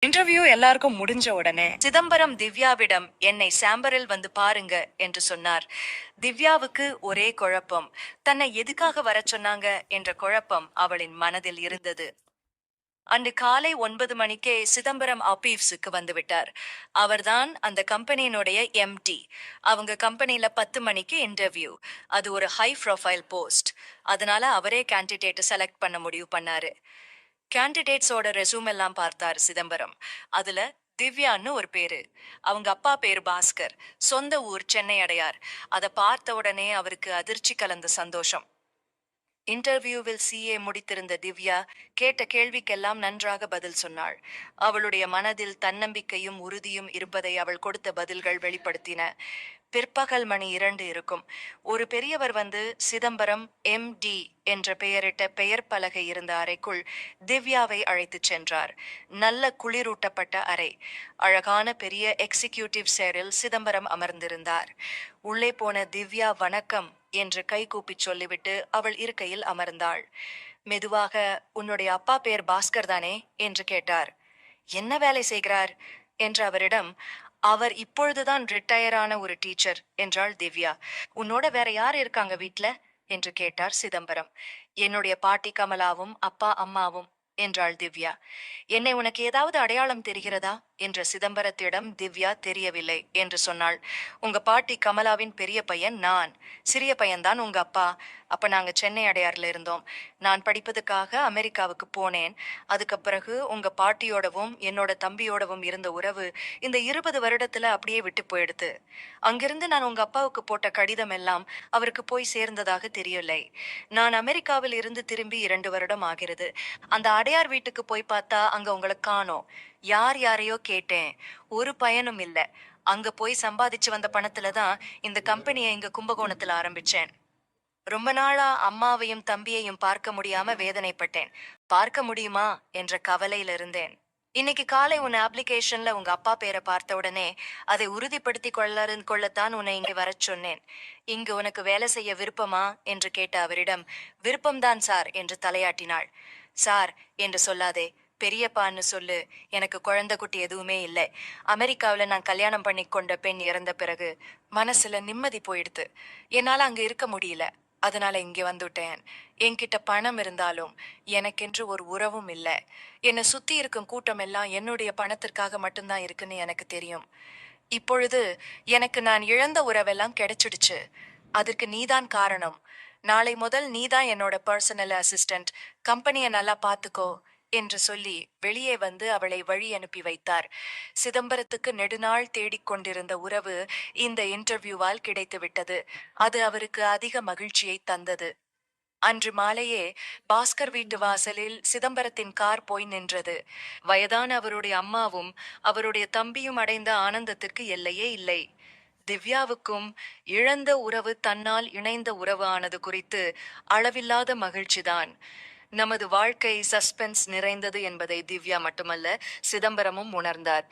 Interview எல்லாருக்கும் முடிஞ்ச உடனே சிதம்பரம் திவ்யாவிடம் என்னை சாம்பரில் வந்து பாருங்க என்று சொன்னார். திவ்யாவுக்கு ஒரே குழப்பம். தன்னை எதுக்காக வர சொன்னாங்க என்ற குழப்பம் அவளின் மனதில் இருந்தது. அன்று காலை 9 மணிக்கே சிதம்பரம் ஆபீஸுக்கு வந்துவிட்டார். அவர்தான் அந்த கம்பெனியினுடைய எம்டி. அவங்க கம்பெனில 10 மணிக்கு இன்டர்வியூ. அது ஒரு ஹை ப்ரொஃபைல் போஸ்ட். அதனால அவரே கேண்டிடேட் செலக்ட் பண்ண முடிவு பண்ணாரு. கேண்டிடேட்ஸோட ரெசூம் எல்லாம் பார்த்தார் சிதம்பரம். அதுல திவ்யான்னு ஒரு பேரு. அவங்க அப்பா பேரு பாஸ்கர். சொந்த ஊர் சென்னை அடையார். அத பார்த்த உடனே அவருக்கு அதிர்ச்சி கலந்த சந்தோஷம். இன்டர்வியூவில் சிஏ முடித்திருந்த திவ்யா கேட்ட கேள்விக்கெல்லாம் நன்றாக பதில் சொன்னாள். அவளுடைய மனதில் தன்னம்பிக்கையும் உறுதியும் இருப்பதை அவள் கொடுத்த பதில்கள் வெளிப்படுத்தின. பிற்பகல் மணி 2 இருக்கும். ஒரு பெரியவர் வந்து சிதம்பரம் எம்டி என்ற பெயரிட்ட பெயர் பலகை இருந்த அறைக்குள் திவ்யாவை அழைத்துச் சென்றார். நல்ல குளிரூட்டப்பட்ட அறை. அழகான பெரிய எக்ஸிகியூட்டிவ் சேரில் சிதம்பரம் அமர்ந்திருந்தார். உள்ளே போன திவ்யா வணக்கம் என்று கைகூப்பிச் சொல்லிவிட்டு அவள் இருக்கையில் அமர்ந்தாள். மெதுவாக, உன்னுடைய அப்பா பேர் பாஸ்கர் தானே என்று கேட்டார். என்ன வேலை செய்கிறார் என்ற அவரிடம், அவர் இப்பொழுதுதான் ரிட்டையர் ஆன ஒரு டீச்சர் என்றாள் திவ்யா. உன்னோட வேற யார் இருக்காங்க வீட்ல என்று கேட்டார் சிதம்பரம். என்னுடைய பாட்டி கமலாவும் அப்பா அம்மாவும் என்றாள் திவ்யா. என்னை உனக்கு ஏதாவது அடையாளம் தெரிகிறதா என்ற சிதம்பரத்திடம் திவ்யா தெரியவில்லை என்று சொன்னாள். உங்க பாட்டி கமலாவின் பெரிய பையன் நான். சிறிய பையன்தான் உங்க அப்பா. அப்ப நாங்க சென்னை அடையாறுல இருந்தோம். நான் படிப்பதுக்காக அமெரிக்காவுக்கு போனேன். அதுக்கு பிறகு உங்க பாட்டியோடவும் என்னோட தம்பியோடவும் இருந்த உறவு இந்த 20 வருடத்துல அப்படியே விட்டு போயிடுது. அங்கிருந்து நான் உங்க அப்பாவுக்கு போட்ட கடிதம் எல்லாம் அவருக்கு போய் சேர்ந்ததாக தெரியலை. நான் அமெரிக்காவில் இருந்து திரும்பி 2 வருடம் ஆகிறது. அந்த அடையார் வீட்டுக்கு போய் பார்த்தா அங்க உங்களை காணோம். யார் யாரையோ கேட்டேன். ஒரு பயனும் இல்ல. அங்க போய் சம்பாதிச்சு வந்த பணத்துல தான் இந்த கம்பெனியை இங்க கும்பகோணத்துல ஆரம்பிச்சேன். ரொம்ப நாளா அம்மாவையும் தம்பியையும் பார்க்க முடியாம வேதனைப்பட்டேன். பார்க்க முடியுமா என்ற கவலையில இருந்தேன். இன்னைக்கு காலை உன் அப்ளிகேஷன்ல உங்க அப்பா பேரை பார்த்த உடனே அதை உறுதிப்படுத்தி கொள்ளத்தான் உன்னை இங்க வரச் சொன்னேன். இங்கு உனக்கு வேலை செய்ய விருப்பமா என்று கேட்ட அவரிடம், விருப்பம்தான் சார் என்று தலையாட்டினாள். சார் என்று சொல்லாதே, பெரியப்பான்னு சொல்லு. எனக்கு குழந்தை குட்டி எதுவுமே இல்லை. அமெரிக்காவில் நான் கல்யாணம் பண்ணி கொண்ட பெண் இறந்த பிறகு மனசுல நிம்மதி போயிடுது. என்னால அங்க இருக்க முடியல. அதனால இங்க வந்துட்டேன். என்கிட்ட பணம் இருந்தாலும் எனக்கென்று ஒரு உறவும் இல்லை. என்னை சுத்தி இருக்கும் கூட்டம் எல்லாம் என்னுடைய பணத்திற்காக மட்டும்தான் இருக்குன்னு எனக்கு தெரியும். இப்பொழுது எனக்கு நான் இழந்த உறவெல்லாம் கிடைச்சிடுச்சு. அதற்கு நீதான் காரணம். நாளை முதல் நீதான் என்னோட பர்சனல் அசிஸ்டன்ட். கம்பெனியை நல்லா பாத்துக்கோ என்று சொல்லி வெளியே வந்து அவளை வழி அனுப்பி வைத்தார். சிதம்பரத்துக்கு நெடுநாள் தேடிக்கொண்டிருந்த உறவு இந்த இன்டர்வியூவால் கிடைத்துவிட்டது. அது அவருக்கு அதிக மகிழ்ச்சியை தந்தது. அன்று மாலையே பாஸ்கர் வீட்டு வாசலில் சிதம்பரத்தின் கார் போய் நின்றது. வயதான அவருடைய அம்மாவும் அவருடைய தம்பியும் அடைந்த ஆனந்தத்திற்கு எல்லையே இல்லை. திவ்யாவுக்கும் இழந்த உறவு தன்னால் இணைந்த உறவு ஆனது குறித்து அளவில்லாத மகிழ்ச்சிதான். நமது வாழ்க்கை சஸ்பென்ஸ் நிறைந்தது என்பதை திவ்யா மட்டுமல்ல, சிதம்பரமும் உணர்ந்தார்.